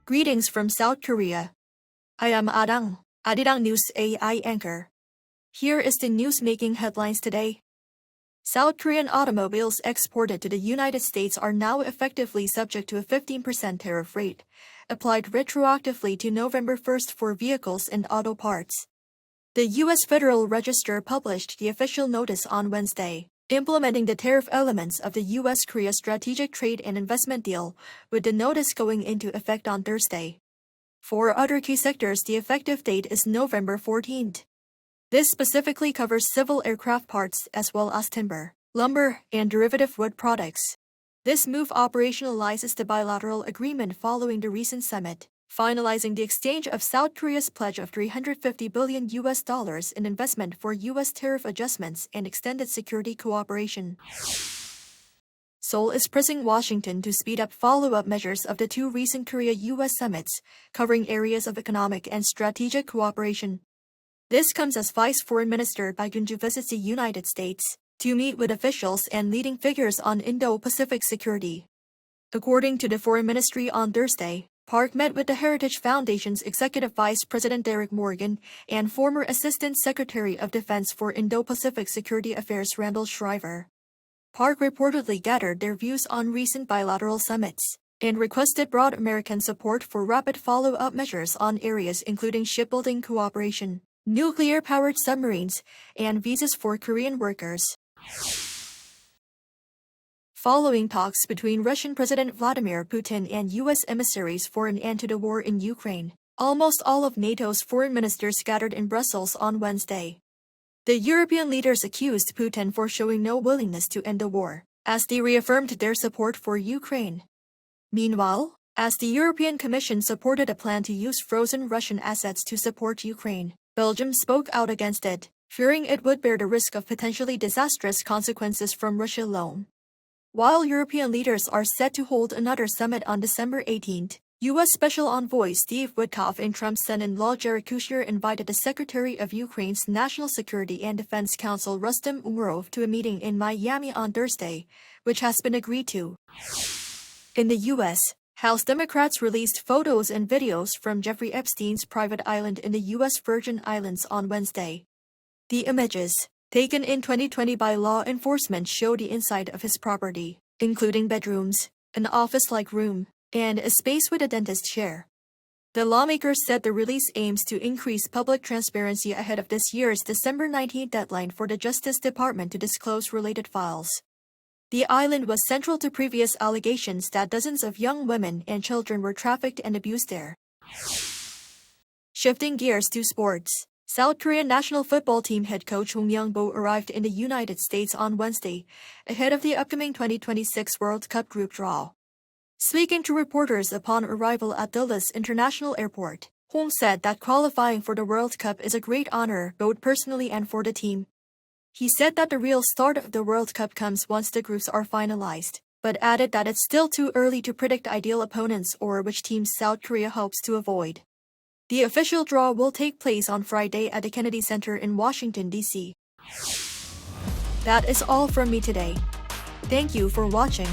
Greetings from South Korea. I am Arirang News AI anchor. Here is the news-making headlines today. South Korean automobiles exported to the United States are now effectively subject to a 15% tariff rate, applied retroactively to November 1st for vehicles and auto parts. The U.S. Federal Register published the official notice on Wednesday, implementing the tariff elements of the U.S.-Korea Strategic Trade and Investment Deal, with the notice going into effect on Thursday. For other key sectors, the effective date is November 14th. This specifically covers civil aircraft parts as well as timber, lumber, and derivative wood products. This move operationalizes the bilateral agreement following the recent summit, finalizing the exchange of South Korea's pledge of $350 billion in investment for U.S. tariff adjustments and extended security cooperation. Seoul is pressing Washington to speed up follow-up measures of the two recent Korea-U.S. summits, covering areas of economic and strategic cooperation. This comes as Vice Foreign Minister Myung-bo visits the United States to meet with officials and leading figures on Indo-Pacific security. According to the Foreign Ministry on Thursday, Park met with the Heritage Foundation's Executive Vice President Derek Morgan and former Assistant Secretary of Defense for Indo-Pacific Security Affairs Randall Shriver. Park reportedly gathered their views on recent bilateral summits and requested broad American support for rapid follow-up measures on areas including shipbuilding cooperation, nuclear-powered submarines, and visas for Korean workers. Following talks between Russian President Vladimir Putin and U.S. emissaries for an end to the war in Ukraine, almost all of NATO's foreign ministers gathered in Brussels on Wednesday. The European leaders accused Putin for showing no willingness to end the war, as they reaffirmed their support for Ukraine. Meanwhile, as the European Commission supported a plan to use frozen Russian assets to support Ukraine, Belgium spoke out against it, fearing it would bear the risk of potentially disastrous consequences from Russia alone. While European leaders are set to hold another summit on December 18th, U.S. Special Envoy Steve Witkoff and Trump's son-in-law Jared Kushner invited the Secretary of Ukraine's National Security and Defense Council Rustem Umerov to a meeting in Miami on Thursday, which has been agreed to. In the U.S., House Democrats released photos and videos from Jeffrey Epstein's private island in the U.S. Virgin Islands on Wednesday. The images, taken in 2020 by law enforcement, show the inside of his property, including bedrooms, an office-like room, and a space with a dentist chair. The lawmakers said the release aims to increase public transparency ahead of this year's December 19th deadline for the Justice Department to disclose related files. The island was central to previous allegations that dozens of young women and children were trafficked and abused there. Shifting gears to sports, South Korean national football team head coach Myung-bo arrived in the United States on Wednesday, ahead of the upcoming 2026 World Cup group draw. Speaking to reporters upon arrival at Dulles International Airport, Hong said that qualifying for the World Cup is a great honor both personally and for the team. He said that the real start of the World Cup comes once the groups are finalized, but added that it's still too early to predict ideal opponents or which teams South Korea hopes to avoid. The official draw will take place on Friday at the Kennedy Center in Washington, D.C. That is all from me today. Thank you for watching.